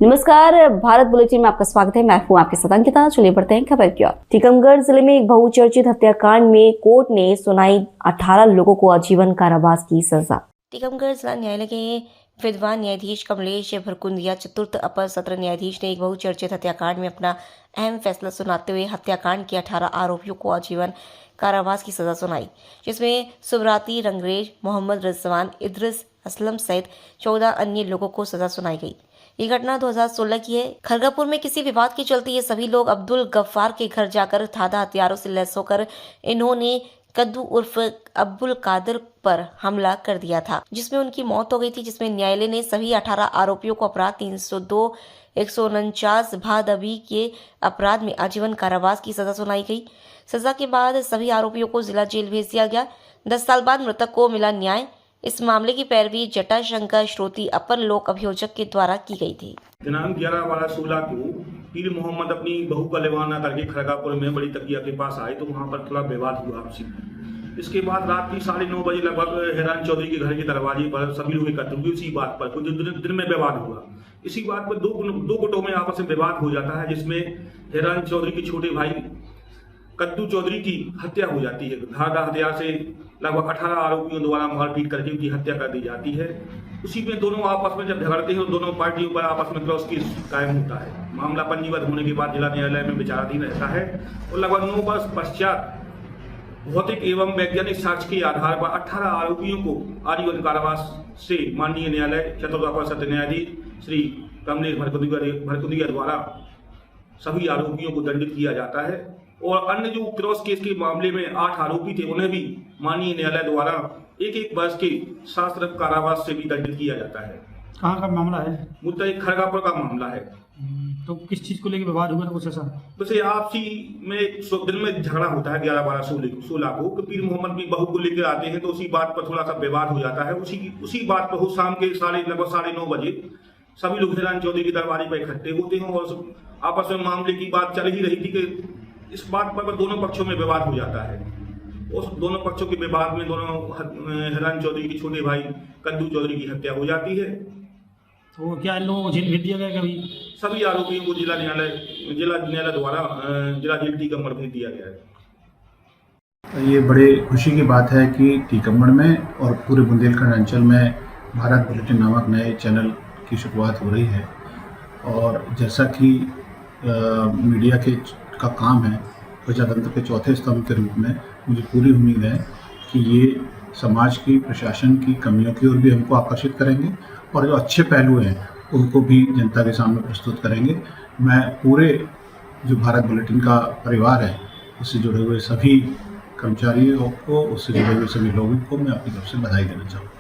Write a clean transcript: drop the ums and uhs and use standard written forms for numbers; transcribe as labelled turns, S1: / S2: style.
S1: नमस्कार, भारत बुलेटिन में आपका स्वागत है। मैं हूं आपके साथ अंकिता। चलिए बढ़ते हैं खबर की ओर। टीकमगढ़ जिले में एक बहुचर्चित हत्याकांड में कोर्ट ने सुनाई 18 लोगों को आजीवन कारावास की सजा।
S2: टीकमगढ़ जिला न्यायालय के विद्वान न्यायाधीश कमलेश भरकुंदिया चतुर्थ अपर सत्र न्यायाधीश ने एक बहुचर्चित हत्याकांड में अपना अहम फैसला सुनाते हुए हत्याकांड के 18 आरोपियों को आजीवन कारावास की सजा सुनाई, जिसमें सुबराती, रंगरेज, मोहम्मद रिजवान, इद्रिस असलम सहित 14 अन्य लोगों को सजा सुनाई गई। ये घटना 2016 की है। खरगापुर में किसी विवाद के चलते ये सभी लोग अब्दुल गफ्फार के घर जाकर ताज़ा हथियारों से लैस होकर इन्होंने कद्दू उर्फ अब्दुल कादिर पर हमला कर दिया था, जिसमें उनकी मौत हो गई थी। जिसमें न्यायालय ने सभी 18 आरोपियों को अपराध 302, 149 भादबी के अपराध में आजीवन कारावास की सजा सुनाई गई। सजा के बाद सभी आरोपियों को जिला जेल भेज दिया गया। 10 साल बाद मृतक को मिला न्याय। इस मामले की पैरवी जटाशंकर श्रोती अपर लोक अभियोजक के द्वारा की गई थी।
S3: दिनांक 11/12/16 को पीर मोहम्मद अपनी बहू का रवाना करके खरगापुर में बड़ी तकिया के पास आए तो वहां पर थोड़ा विवाद हुआ आपसी। इसके बाद रात की 9:30 बजे लगभग हैरान चौधरी के घर के दरवाजे पर सभी लोग एकत्र हुए। इसी बात पर कुछ दिन में विवाद हुआ। इसी बात पर दो गुटों में आपस में विवाद हो जाता है, जिसमें हैरान चौधरी के छोटे भाई कद्दू चौधरी की हत्या हो जाती है। धारदार हथियार से लगभग 18 आरोपियों द्वारा मारपीट करके उनकी हत्या कर दी जाती है। उसी में दोनों आपस में जब झगड़ते हैं तो दोनों पार्टियों पर आपस में क्रॉस केस कायम होता है। मामला पंजीबद्ध होने के बाद जिला न्यायालय में विचाराधीन रहता है और लगभग 9 वर्ष पश्चात भौतिक एवं वैज्ञानिक साक्ष्य के आधार पर 18 आरोपियों को आजीवन कारावास से माननीय न्यायालय चतुर्थ अपर सत्र न्यायाधीश श्री कमलेश भरकुंदिया द्वारा सभी आरोपियों को दंडित किया जाता है। और अन्य जो क्रॉस केस के मामले में 8 आरोपी थे उन्हें भी माननीय न्यायालय द्वारा एक वर्ष के शास्त्र कारावास से भी दंडित किया जाता है।
S4: कहाँ का मामला है?
S3: मुद्दा एक खरगापुर का मामला है।
S4: तो किस चीज को लेकर विवाद हुआ था कुछ ऐसा?
S3: वैसे आपसी में दिन में झगड़ा होता है 11/12/16 को कि पीर मोहम्मद की बहू को लेकर आते हैं तो उसी बात पर थोड़ा सा विवाद हो जाता है। उसी बात पर शाम के लगभग 9:30 बजे सभी लोग हैरान चौधरी के दरबारे पर इकट्ठे होते हैं और आपस में मामले की बात चल ही रही थी कि इस बात पर दोनों पक्षों में विवाद हो जाता है। उस दोनों पक्षों के विवाद में दोनों हैरान चौधरी के छोटे भाई कद्दू चौधरी की हत्या हो जाती है।
S4: तो क्या इन लोगों को जेल भेज दिया गया? कभी
S3: सभी आरोपियों को जिला न्यायालय द्वारा जिला जेल टीकमगढ़ भेज दिया गया है।
S5: ये बड़े खुशी की बात है कि टीकमगढ़ में और पूरे बुंदेलखंड अंचल में भारत बुलेटिन नामक नए चैनल की शुरुआत हो रही है। और जैसा कि मीडिया का काम है प्रजातंत्र के चौथे स्तंभ के रूप में, मुझे पूरी उम्मीद है कि ये समाज की, प्रशासन की कमियों की ओर भी हमको आकर्षित करेंगे और जो अच्छे पहलू हैं उनको भी जनता के सामने प्रस्तुत करेंगे। मैं पूरे जो भारत बुलेटिन का परिवार है उससे जुड़े हुए सभी कर्मचारियों को, उससे जुड़े हुए सभी लोगों को मैं अपनी तरफ से बधाई देना चाहूँगा।